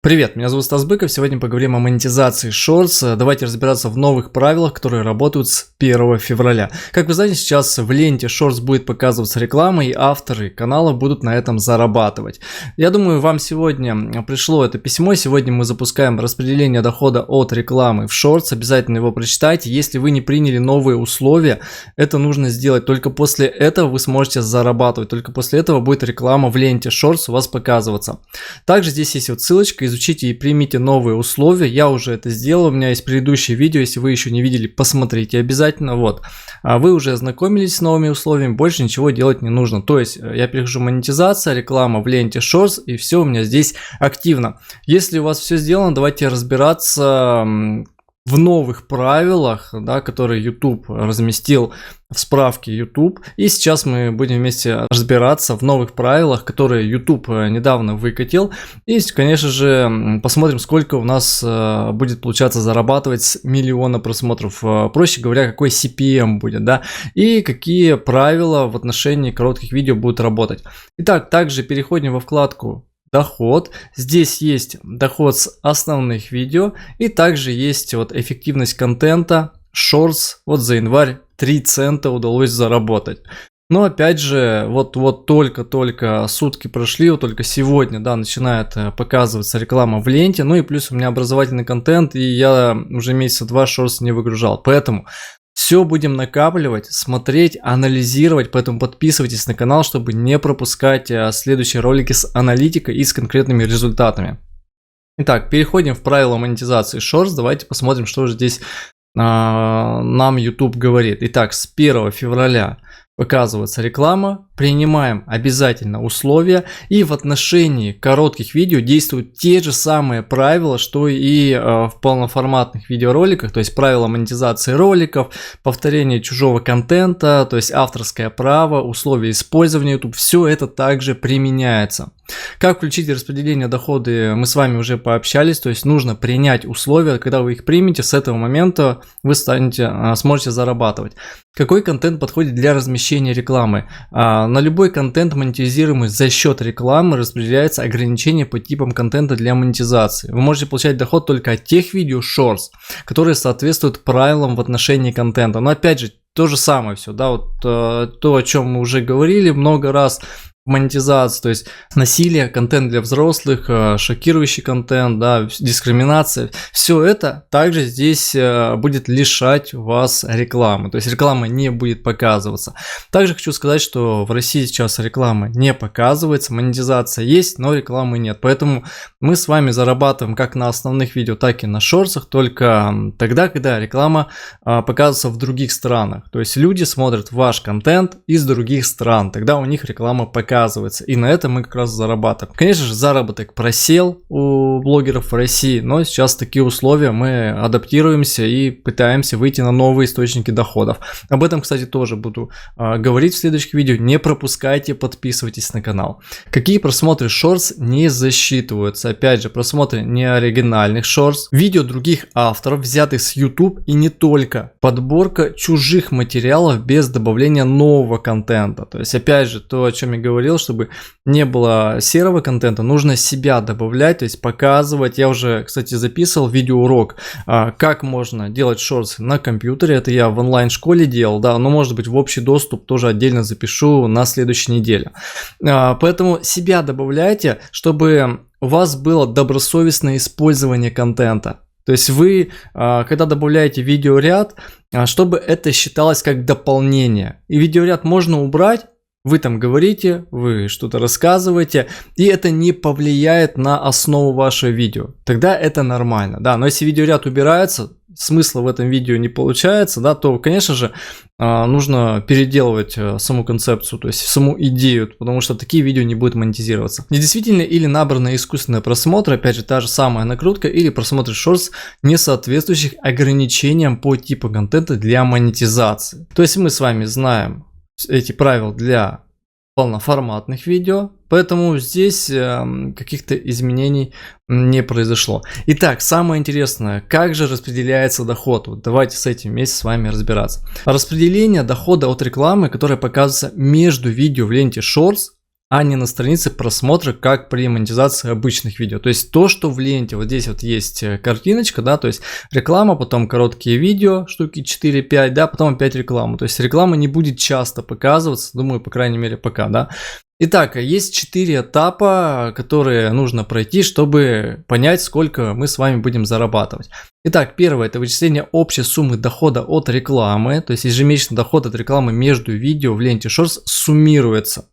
Привет, меня зовут Стас Быков, сегодня поговорим о монетизации Shorts. Давайте разбираться в новых правилах, которые работают с 1 февраля. Как вы знаете, сейчас в ленте Shorts будет показываться реклама, и авторы канала будут на этом зарабатывать. Я думаю, вам сегодня пришло это письмо, сегодня мы запускаем распределение дохода от рекламы в Shorts, обязательно его прочитайте. Если вы не приняли новые условия, это нужно сделать, только после этого вы сможете зарабатывать, только после этого будет реклама в ленте Shorts у вас показываться. Также здесь есть вот ссылочка, изучите и примите новые условия. Я уже это сделал, у меня есть предыдущее видео, если вы еще не видели, посмотрите обязательно. Вот, вы уже ознакомились с новыми условиями, больше ничего делать не нужно. То есть я перехожу монетизация, реклама в ленте Shorts, и все у меня здесь активно. Если у вас все сделано, давайте разбираться в новых правилах, да, которые YouTube разместил в справке YouTube. И сейчас мы будем вместе разбираться в новых правилах, которые YouTube недавно выкатил. И, конечно же, посмотрим, сколько у нас будет получаться зарабатывать с 1 миллиона просмотров. Проще говоря, какой CPM будет, да, и какие правила в отношении коротких видео будут работать. Итак, также переходим во вкладку доход. Здесь есть доход с основных видео, и также есть вот эффективность контента Shorts. Вот за январь 3 цента удалось заработать. Но опять же, вот только сутки прошли, вот только сегодня, да, начинает показываться реклама в ленте. Ну и плюс у меня образовательный контент, и я уже месяца 2 Shorts не выгружал. Поэтому все будем накапливать, смотреть, анализировать, поэтому подписывайтесь на канал, чтобы не пропускать следующие ролики с аналитикой и с конкретными результатами. Итак, переходим в правила монетизации Shorts. Давайте посмотрим, что же здесь нам YouTube говорит. Итак, с 1 февраля показывается реклама, принимаем обязательно условия, и в отношении коротких видео действуют те же самые правила, что и в полноформатных видеороликах, то есть правила монетизации роликов, повторение чужого контента, то есть авторское право, условия использования YouTube, все это также применяется. Как включить распределение дохода, мы с вами уже пообщались, то есть нужно принять условия, когда вы их примете, с этого момента вы сможете зарабатывать. Какой контент подходит для размещения рекламы? На любой контент, монетизируемый за счет рекламы, распределяется ограничение по типам контента для монетизации. Вы можете получать доход только от тех видео Shorts, которые соответствуют правилам в отношении контента. Но опять же, то же самое все, да, вот то, о чем мы уже говорили много раз. Монетизация, то есть насилие, контент для взрослых, шокирующий контент, да, дискриминация, все это также здесь будет лишать вас рекламы, то есть реклама не будет показываться. Также хочу сказать, что в России сейчас реклама не показывается, монетизация есть, но рекламы нет, поэтому мы с вами зарабатываем как на основных видео, так и на шортсах, только тогда, когда реклама показывается в других странах, то есть люди смотрят ваш контент из других стран, тогда у них реклама показывается. И на этом мы как раз зарабатываем. Конечно же, заработок просел у блогеров в России, но сейчас такие условия, мы адаптируемся и пытаемся выйти на новые источники доходов. Об этом, кстати, тоже буду говорить в следующих видео. Не пропускайте, подписывайтесь на канал. Какие просмотры Shorts не засчитываются? Опять же, просмотры неоригинальных Shorts, видео других авторов, взятых с YouTube, и не только. Подборка чужих материалов без добавления нового контента. То есть, опять же, то, о чем я говорил, чтобы не было серого контента, нужно себя добавлять, то есть показывать. Я уже, кстати, записывал видеоурок, как можно делать шорты на компьютере. Это я в онлайн-школе делал, да, но может быть в общий доступ тоже отдельно запишу на следующей неделе. Поэтому себя добавляйте, чтобы у вас было добросовестное использование контента. То есть вы, когда добавляете видеоряд, чтобы это считалось как дополнение. И видеоряд можно убрать. Вы там говорите, вы что-то рассказываете, и это не повлияет на основу вашего видео. Тогда это нормально, да. Но если видеоряд убирается, смысла в этом видео не получается, да, то, конечно же, нужно переделывать саму концепцию, то есть саму идею, потому что такие видео не будут монетизироваться. Недействительные или набранные искусственные просмотры, опять же, та же самая накрутка, или просмотры шортс, не соответствующих ограничениям по типу контента для монетизации. То есть мы с вами знаем эти правила для полноформатных видео, поэтому здесь каких-то изменений не произошло. Итак, самое интересное, как же распределяется доход? Вот давайте с этим вместе с вами разбираться. Распределение дохода от рекламы, которая показывается между видео в ленте Shorts, а не на странице просмотра, как при монетизации обычных видео. То есть то, что в ленте, вот здесь вот есть картиночка, да, то есть реклама, потом короткие видео, штуки 4-5, да, потом опять реклама. То есть реклама не будет часто показываться, думаю, по крайней мере, пока, да. Итак, есть 4 этапа, которые нужно пройти, чтобы понять, сколько мы с вами будем зарабатывать. Итак, первое – это вычисление общей суммы дохода от рекламы, то есть ежемесячный доход от рекламы между видео в ленте Shorts суммируется.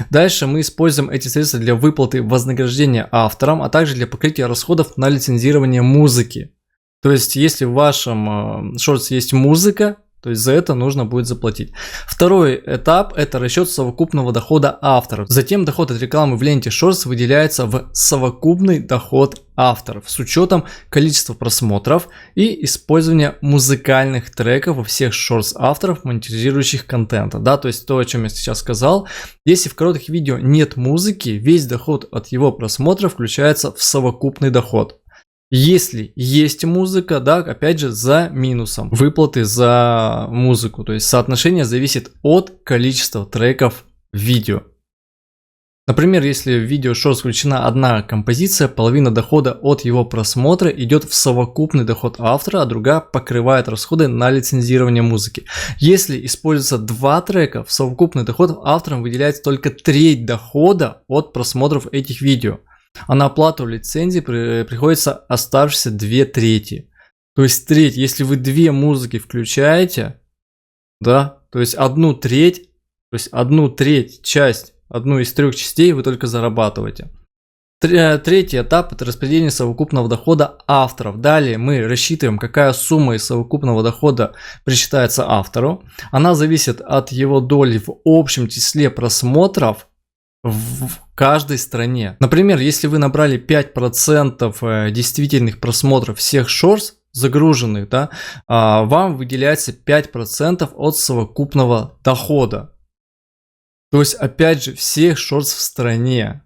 Дальше мы используем эти средства для выплаты вознаграждения авторам, а также для покрытия расходов на лицензирование музыки. То есть, если в вашем Shorts есть музыка, то есть за это нужно будет заплатить. Второй этап – это расчет совокупного дохода авторов. Затем доход от рекламы в ленте Shorts выделяется в совокупный доход авторов с учетом количества просмотров и использования музыкальных треков во всех Shorts авторов, монетизирующих контента. Да, то есть то, о чем я сейчас сказал. Если в коротких видео нет музыки, весь доход от его просмотра включается в совокупный доход. Если есть музыка, да, опять же, за минусом выплаты за музыку. То есть соотношение зависит от количества треков в видео. Например, если в видео Shorts включена одна композиция, половина дохода от его просмотра идет в совокупный доход автора, а другая покрывает расходы на лицензирование музыки. Если используется 2 трека, в совокупный доход авторам выделяется только треть дохода от просмотров этих видео. А на оплату лицензии приходится оставшиеся 2/3. То есть треть, если вы 2 музыки включаете, да, то есть 1/3, то есть 1/3 часть, одну из 3 частей вы только зарабатываете. Третий этап – это распределение совокупного дохода авторов. Далее мы рассчитываем, какая сумма из совокупного дохода причитается автору. Она зависит от его доли в общем числе просмотров в каждой стране. Например, если вы набрали 5% действительных просмотров всех Shorts загруженных, да, вам выделяется 5% от совокупного дохода. То есть, опять же, всех Shorts в стране.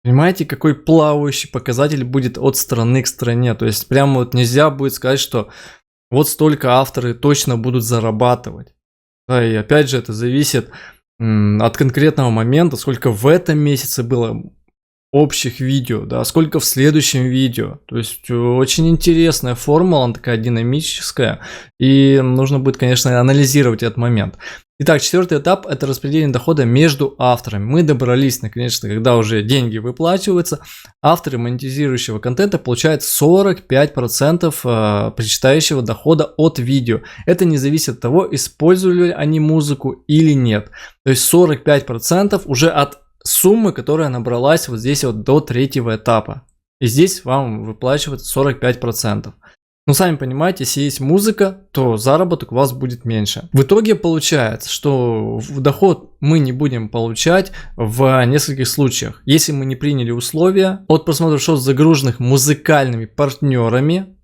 Понимаете, какой плавающий показатель будет от страны к стране. То есть, прямо вот нельзя будет сказать, что вот столько авторы точно будут зарабатывать. Да, и опять же, это зависит от конкретного момента, сколько в этом месяце было общих видео, да, сколько в следующем видео. То есть очень интересная формула, она такая динамическая, и нужно будет, конечно, анализировать этот момент. Итак, 4-й этап – это распределение дохода между авторами. Мы добрались, наконец-то, когда уже деньги выплачиваются, авторы монетизирующего контента получают 45% причитающего дохода от видео. Это не зависит от того, использовали они музыку или нет. То есть 45% уже от суммы, которая набралась вот здесь вот до 3-го этапа. И здесь вам выплачивается 45%. Но сами понимаете, если есть музыка, то заработок у вас будет меньше. В итоге получается, что доход мы не будем получать в нескольких случаях. Если мы не приняли условия от просмотров шоу, загруженных музыкальными партнерами,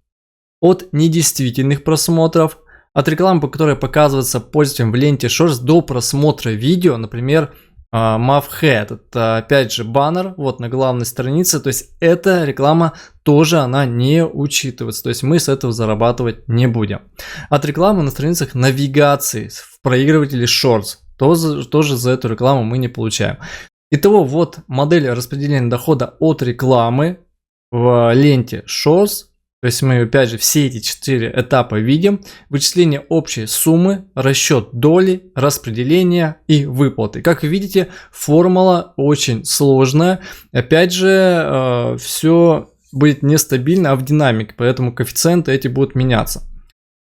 от недействительных просмотров, от рекламы, которая показывается пользователям в ленте Shorts, до просмотра видео, например, Mavhead, это опять же баннер вот на главной странице, то есть эта реклама тоже она не учитывается, то есть мы с этого зарабатывать не будем. От рекламы на страницах навигации в проигрывателе Shorts тоже за эту рекламу мы не получаем. Итого вот модель распределения дохода от рекламы в ленте Shorts. То есть мы опять же все эти 4 этапа видим. Вычисление общей суммы, расчет доли, распределение и выплаты. Как вы видите, формула очень сложная. Опять же, все будет нестабильно, а в динамике, поэтому коэффициенты эти будут меняться.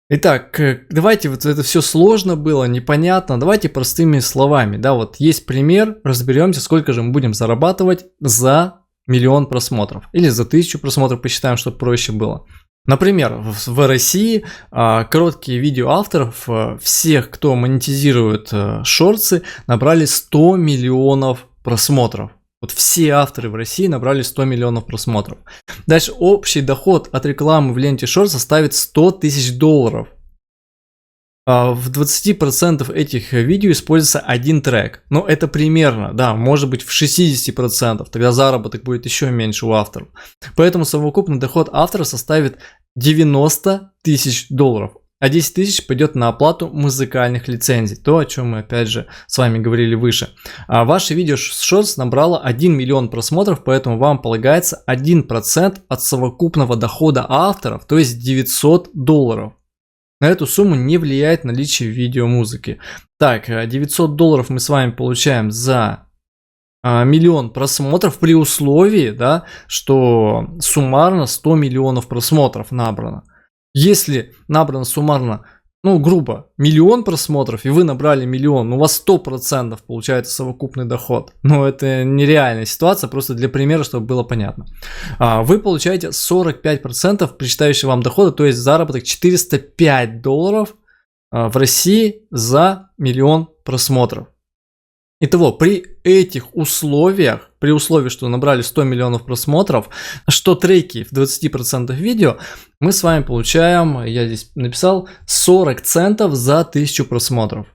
Итак, давайте, вот это все сложно было, непонятно, давайте простыми словами. Да, вот есть пример, разберемся, сколько же мы будем зарабатывать за 1 000 000 просмотров. Или за 1000 просмотров посчитаем, чтобы проще было. Например, в России короткие видео авторов, всех, кто монетизирует шорты, набрали 100 миллионов просмотров. Вот все авторы в России набрали 100 миллионов просмотров. Дальше общий доход от рекламы в ленте Shorts составит $100 000. В 20% этих видео используется один трек. Но это примерно, да, может быть в 60%. Тогда заработок будет еще меньше у авторов. Поэтому совокупный доход автора составит $90 000. а 10 тысяч пойдет на оплату музыкальных лицензий. То, о чем мы опять же с вами говорили выше. А ваше видео с Shorts набрало 1 миллион просмотров, поэтому вам полагается 1% от совокупного дохода авторов, то есть $900. На эту сумму не влияет наличие видеомузыки. Так, $900 мы с вами получаем за миллион просмотров при условии, да, что суммарно 100 миллионов просмотров набрано. Если набрано суммарно, ну, грубо, миллион просмотров, и вы набрали миллион, у вас 100% получается совокупный доход. Но это нереальная ситуация, просто для примера, чтобы было понятно. Вы получаете 45% причитающего вам дохода, то есть заработок $405 в России за миллион просмотров. Итого, при этих условиях, при условии, что набрали 100 миллионов просмотров, что треки в 20% видео, мы с вами получаем, я здесь написал, 40 центов за 1000 просмотров.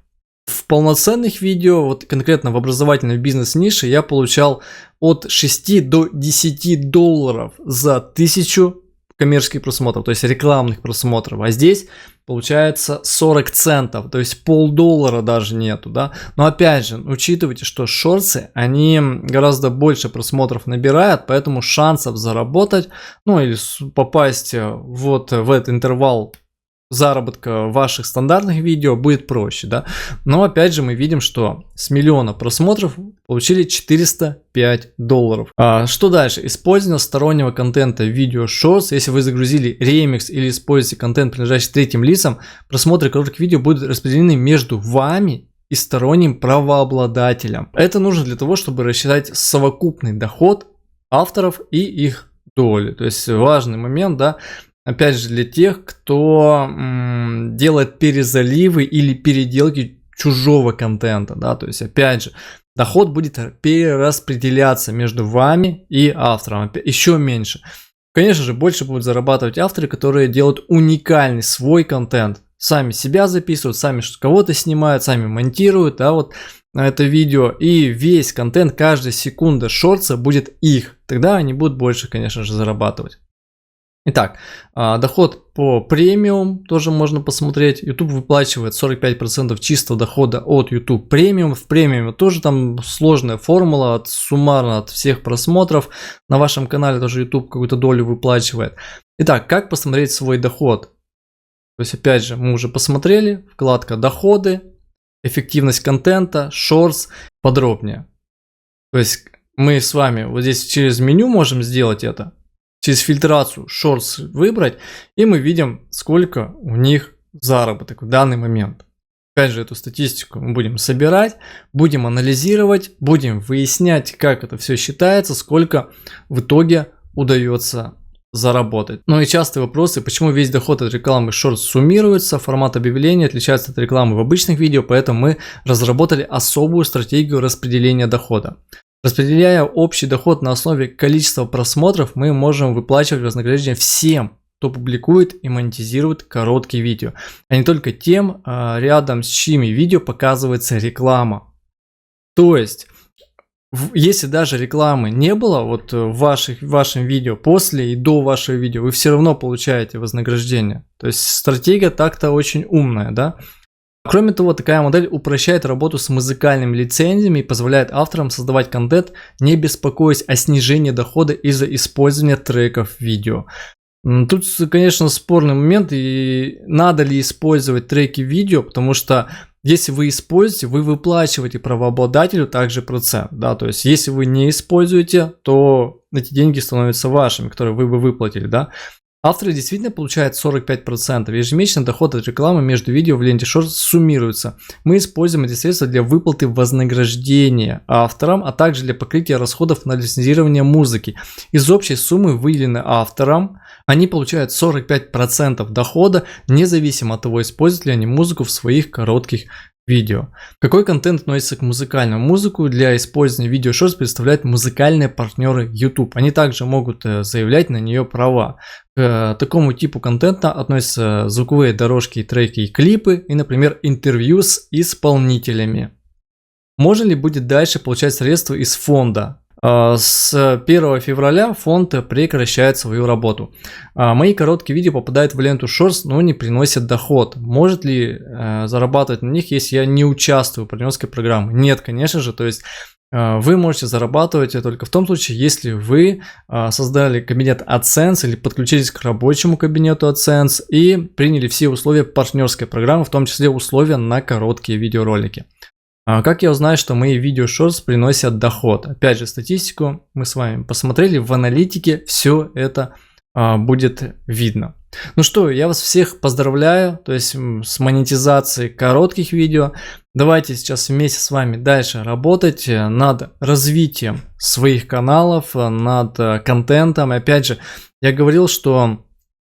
В полноценных видео, вот конкретно в образовательной бизнес-нише, я получал от 6 до $10 за 1000 коммерческих просмотров, то есть рекламных просмотров. А здесь получается 40 центов, то есть $0,50 даже нету, да. Но опять же, учитывайте, что шорты, они гораздо больше просмотров набирают, поэтому шансов заработать, ну или попасть вот в этот интервал заработка ваших стандартных видео будет проще, да. Но опять же мы видим, что с миллиона просмотров получили $405. Что дальше? Использование стороннего контента в видео Shorts. Если вы загрузили ремикс или используете контент, принадлежащий третьим лицам, просмотры коротких видео будут распределены между вами и сторонним правообладателем. Это нужно для того, чтобы рассчитать совокупный доход авторов и их доли. То есть важный момент, да. Опять же, для тех, кто делает перезаливы или переделки чужого контента, да, то есть, опять же, доход будет перераспределяться между вами и автором, еще меньше. Конечно же, больше будут зарабатывать авторы, которые делают уникальный свой контент, сами себя записывают, сами кого-то снимают, сами монтируют, да, вот это видео, и весь контент, каждая секунда шортса будет их, тогда они будут больше, конечно же, зарабатывать. Итак, доход по премиум тоже можно посмотреть. YouTube выплачивает 45% чистого дохода от YouTube премиум. В премиуме тоже там сложная формула, суммарно от всех просмотров. На вашем канале тоже YouTube какую-то долю выплачивает. Итак, как посмотреть свой доход? То есть, опять же, мы уже посмотрели. Вкладка доходы, эффективность контента, шортс, подробнее. То есть, мы с вами вот здесь через меню можем сделать это. Через фильтрацию Shorts выбрать, и мы видим, сколько у них заработок в данный момент. Опять же, эту статистику мы будем собирать, будем анализировать, будем выяснять, как это все считается, сколько в итоге удается заработать. Ну и частые вопросы, почему весь доход от рекламы Shorts суммируется, формат объявления отличается от рекламы в обычных видео, поэтому мы разработали особую стратегию распределения дохода. Распределяя общий доход на основе количества просмотров, мы можем выплачивать вознаграждение всем, кто публикует и монетизирует короткие видео, а не только тем, рядом с чьими видео показывается реклама. То есть, если даже рекламы не было вот в вашем видео, после и до вашего видео, вы все равно получаете вознаграждение. То есть, стратегия так-то очень умная, да? Кроме того, такая модель упрощает работу с музыкальными лицензиями и позволяет авторам создавать контент, не беспокоясь о снижении дохода из-за использования треков видео. Тут, конечно, спорный момент, и надо ли использовать треки видео, потому что если вы используете, вы выплачиваете правообладателю также процент, да, то есть если вы не используете, то эти деньги становятся вашими, которые вы бы выплатили, да. Авторы действительно получают 45%. Ежемесячный доход от рекламы между видео в ленте Shorts суммируется. Мы используем эти средства для выплаты вознаграждения авторам, а также для покрытия расходов на лицензирование музыки. Из общей суммы, выделенной авторам, они получают 45% дохода, независимо от того, используют ли они музыку в своих коротких видео. Какой контент относится к музыкальному? Музыку для использования видео Shorts представляют музыкальные партнеры YouTube. Они также могут заявлять на нее права. К такому типу контента относятся звуковые дорожки, треки и клипы, и, например, интервью с исполнителями. Можно ли будет дальше получать средства из фонда? С 1 февраля фонд прекращает свою работу. Мои короткие видео попадают в ленту Shorts, но не приносят доход. Может ли зарабатывать на них, если я не участвую в партнерской программе? Нет, конечно же. То есть вы можете зарабатывать только в том случае, если вы создали кабинет AdSense или подключились к рабочему кабинету AdSense и приняли все условия партнерской программы, в том числе условия на короткие видеоролики. Как я узнаю, что мои видео Shorts приносят доход? Опять же, статистику мы с вами посмотрели, в аналитике все это будет видно. Ну что, я вас всех поздравляю, то есть с монетизацией коротких видео. Давайте сейчас вместе с вами дальше работать над развитием своих каналов, над контентом. И опять же, я говорил, что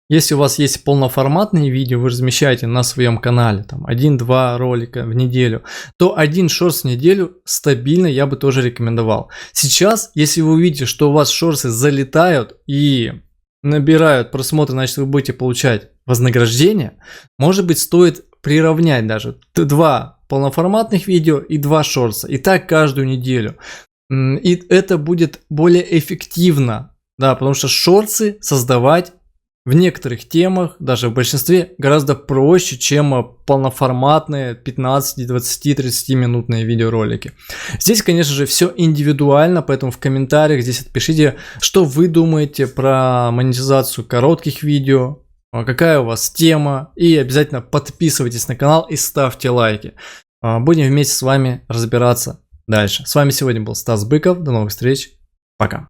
если у вас есть полноформатные видео, вы размещаете на своем канале, там 1-2 ролика в неделю, то один шортс в неделю стабильно я бы тоже рекомендовал. Сейчас, если вы увидите, что у вас шортсы залетают и набирают просмотры, значит вы будете получать вознаграждение, может быть стоит приравнять даже 2 полноформатных видео и 2 шортса, и так каждую неделю. И это будет более эффективно, да, потому что шортсы создавать в некоторых темах, даже в большинстве, гораздо проще, чем полноформатные 15, 20, 30 минутные видеоролики. Здесь, конечно же, все индивидуально, поэтому в комментариях здесь отпишите, что вы думаете про монетизацию коротких видео, какая у вас тема, и обязательно подписывайтесь на канал и ставьте лайки. Будем вместе с вами разбираться дальше. С вами сегодня был Стас Быков, до новых встреч, пока.